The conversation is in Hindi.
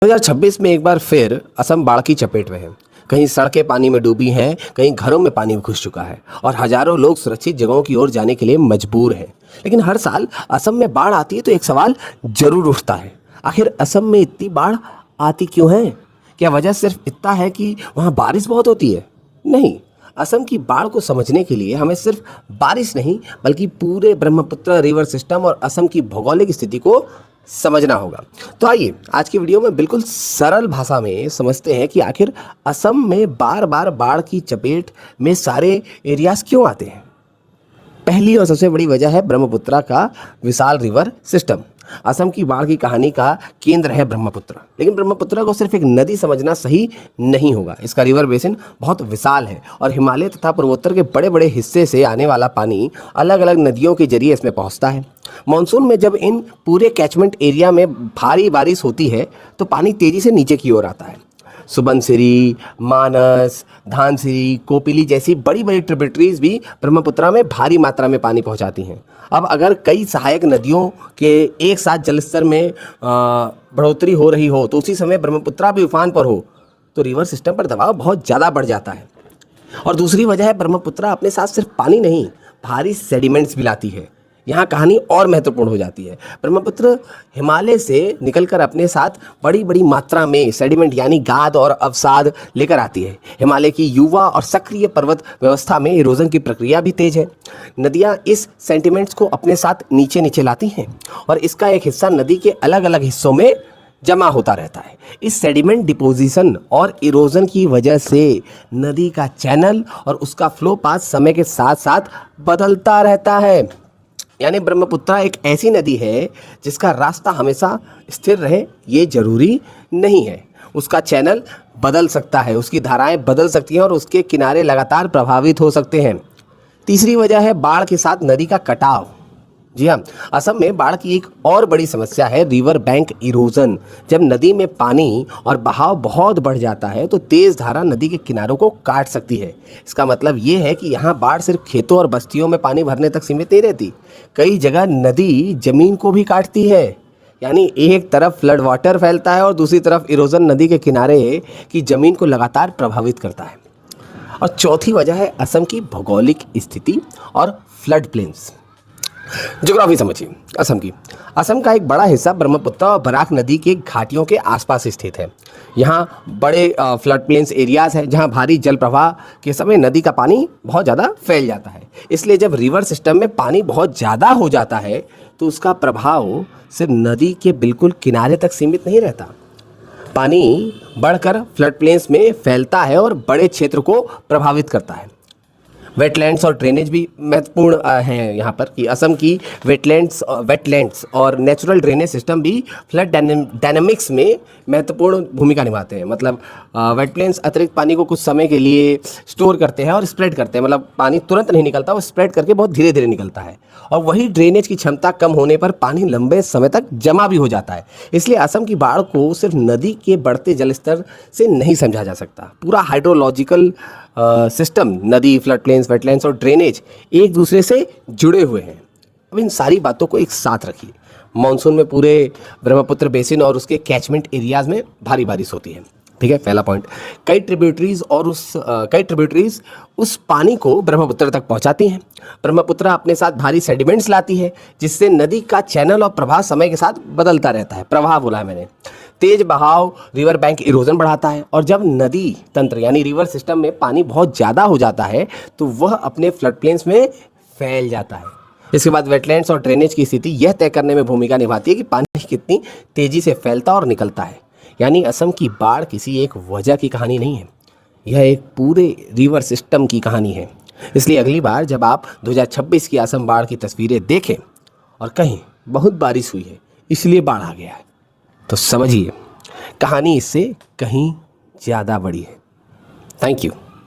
2026 में एक बार फिर असम बाढ़ की चपेट में है। कहीं सड़कें पानी में डूबी हैं, कहीं घरों में पानी घुस चुका है और हजारों लोग सुरक्षित जगहों की ओर जाने के लिए मजबूर हैं। लेकिन हर साल असम में बाढ़ आती है तो एक सवाल जरूर उठता है, आखिर असम में इतनी बाढ़ आती क्यों है? क्या वजह सिर्फ इतना है कि वहाँ बारिश बहुत होती है? नहीं, असम की बाढ़ को समझने के लिए हमें सिर्फ बारिश नहीं बल्कि पूरे ब्रह्मपुत्र रिवर सिस्टम और असम की भौगोलिक स्थिति को समझना होगा। तो आइए आज की वीडियो में बिल्कुल सरल भाषा में समझते हैं कि आखिर असम में बार बार बाढ़ की चपेट में सारे एरियाज क्यों आते हैं। पहली और सबसे बड़ी वजह है ब्रह्मपुत्र का विशाल रिवर सिस्टम। असम की बाढ़ की कहानी का केंद्र है ब्रह्मपुत्र, लेकिन ब्रह्मपुत्र को सिर्फ एक नदी समझना सही नहीं होगा। इसका रिवर बेसिन बहुत विशाल है और हिमालय तथा पूर्वोत्तर के बड़े बड़े हिस्से से आने वाला पानी अलग अलग नदियों के जरिए इसमें पहुंचता है। मानसून में जब इन पूरे कैचमेंट एरिया में भारी बारिश होती है तो पानी तेजी से नीचे की ओर आता है। सुबनसिरी, मानस, धानसिरी, कोपिली जैसी बड़ी बड़ी ट्रिब्यूटरीज भी ब्रह्मपुत्र में भारी मात्रा में पानी पहुंचाती हैं। अब अगर कई सहायक नदियों के एक साथ जलस्तर में बढ़ोतरी हो रही हो तो उसी समय ब्रह्मपुत्र भी उफान पर हो तो रिवर सिस्टम पर दबाव बहुत ज़्यादा बढ़ जाता है। और दूसरी वजह है ब्रह्मपुत्र अपने साथ सिर्फ पानी नहीं, भारी सेडिमेंट्स भी लाती है। यहाँ कहानी और महत्वपूर्ण हो जाती है। ब्रह्मपुत्र हिमालय से निकलकर अपने साथ बड़ी बड़ी मात्रा में सेडिमेंट यानी गाद और अवसाद लेकर आती है। हिमालय की युवा और सक्रिय पर्वत व्यवस्था में इरोजन की प्रक्रिया भी तेज है। नदियाँ इस सेंटिमेंट्स को अपने साथ नीचे नीचे लाती हैं और इसका एक हिस्सा नदी के अलग अलग हिस्सों में जमा होता रहता है। इस सेडिमेंट डिपोजिशन और इरोजन की वजह से नदी का चैनल और उसका फ्लो पाथ समय के साथ साथ बदलता रहता है। यानी ब्रह्मपुत्र एक ऐसी नदी है जिसका रास्ता हमेशा स्थिर रहे ये जरूरी नहीं है। उसका चैनल बदल सकता है, उसकी धाराएं बदल सकती हैं और उसके किनारे लगातार प्रभावित हो सकते हैं। तीसरी वजह है बाढ़ के साथ नदी का कटाव। जी हाँ, असम में बाढ़ की एक और बड़ी समस्या है रिवर बैंक इरोजन। जब नदी में पानी और बहाव बहुत बढ़ जाता है तो तेज धारा नदी के किनारों को काट सकती है। इसका मतलब ये है कि यहाँ बाढ़ सिर्फ खेतों और बस्तियों में पानी भरने तक सीमित नहीं रहती, कई जगह नदी जमीन को भी काटती है। यानी एक तरफ फ्लड वाटर फैलता है और दूसरी तरफ इरोजन नदी के किनारे की जमीन को लगातार प्रभावित करता है। और चौथी वजह है असम की भौगोलिक स्थिति और फ्लड प्लेन्स। ज्योग्राफी समझिए असम का एक बड़ा हिस्सा ब्रह्मपुत्र और बराक नदी के घाटियों के आसपास स्थित है। यहाँ बड़े फ्लड प्लेन्स एरियाज हैं जहाँ भारी जल प्रवाह के समय नदी का पानी बहुत ज़्यादा फैल जाता है। इसलिए जब रिवर सिस्टम में पानी बहुत ज़्यादा हो जाता है तो उसका प्रभाव सिर्फ नदी के बिल्कुल किनारे तक सीमित नहीं रहता। पानी बढ़कर फ्लड प्लेन्स में फैलता है और बड़े क्षेत्र को प्रभावित करता है। वेटलैंड्स और ड्रेनेज भी महत्वपूर्ण हैं यहाँ पर कि असम की वेटलैंड्स और नेचुरल ड्रेनेज सिस्टम भी फ्लड डायनामिक्स में महत्वपूर्ण भूमिका निभाते हैं। मतलब वेटलैंड्स अतिरिक्त पानी को कुछ समय के लिए स्टोर करते हैं और स्प्रेड करते हैं। मतलब पानी तुरंत नहीं निकलता, वो स्प्रेड करके बहुत धीरे धीरे निकलता है। और वही ड्रेनेज की क्षमता कम होने पर पानी लंबे समय तक जमा भी हो जाता है। इसलिए असम की बाढ़ को सिर्फ नदी के बढ़ते जलस्तर से नहीं समझा जा सकता। पूरा हाइड्रोलॉजिकल सिस्टम, नदी, फ्लड प्लेन्स, वेटलैंड्स और ड्रेनेज एक दूसरे से जुड़े हुए हैं। अब इन सारी बातों को एक साथ रखिए। मानसून में पूरे ब्रह्मपुत्र बेसिन और उसके कैचमेंट एरियाज में भारी बारिश होती है। ठीक है, पहला पॉइंट। कई ट्रिब्यूटरीज उस पानी को ब्रह्मपुत्र तक पहुंचाती हैं। ब्रह्मपुत्र अपने साथ भारी सेडिमेंट्स लाती है जिससे नदी का चैनल और प्रवाह समय के साथ बदलता रहता है। प्रवाह बोला है मैंने। तेज बहाव रिवर बैंक इरोजन बढ़ाता है और जब नदी तंत्र यानी रिवर सिस्टम में पानी बहुत ज़्यादा हो जाता है तो वह अपने फ्लड प्लेन्स में फैल जाता है। इसके बाद वेटलैंड्स और ड्रेनेज की स्थिति यह तय करने में भूमिका निभाती है कि पानी कितनी तेजी से फैलता और निकलता है। यानी असम की बाढ़ किसी एक वजह की कहानी नहीं है, यह एक पूरे रिवर सिस्टम की कहानी है। इसलिए अगली बार जब आप 2026 की असम बाढ़ की तस्वीरें देखें और कहें बहुत बारिश हुई है इसलिए बाढ़ आ गया है, तो समझिए कहानी इससे कहीं ज़्यादा बड़ी है। Thank you.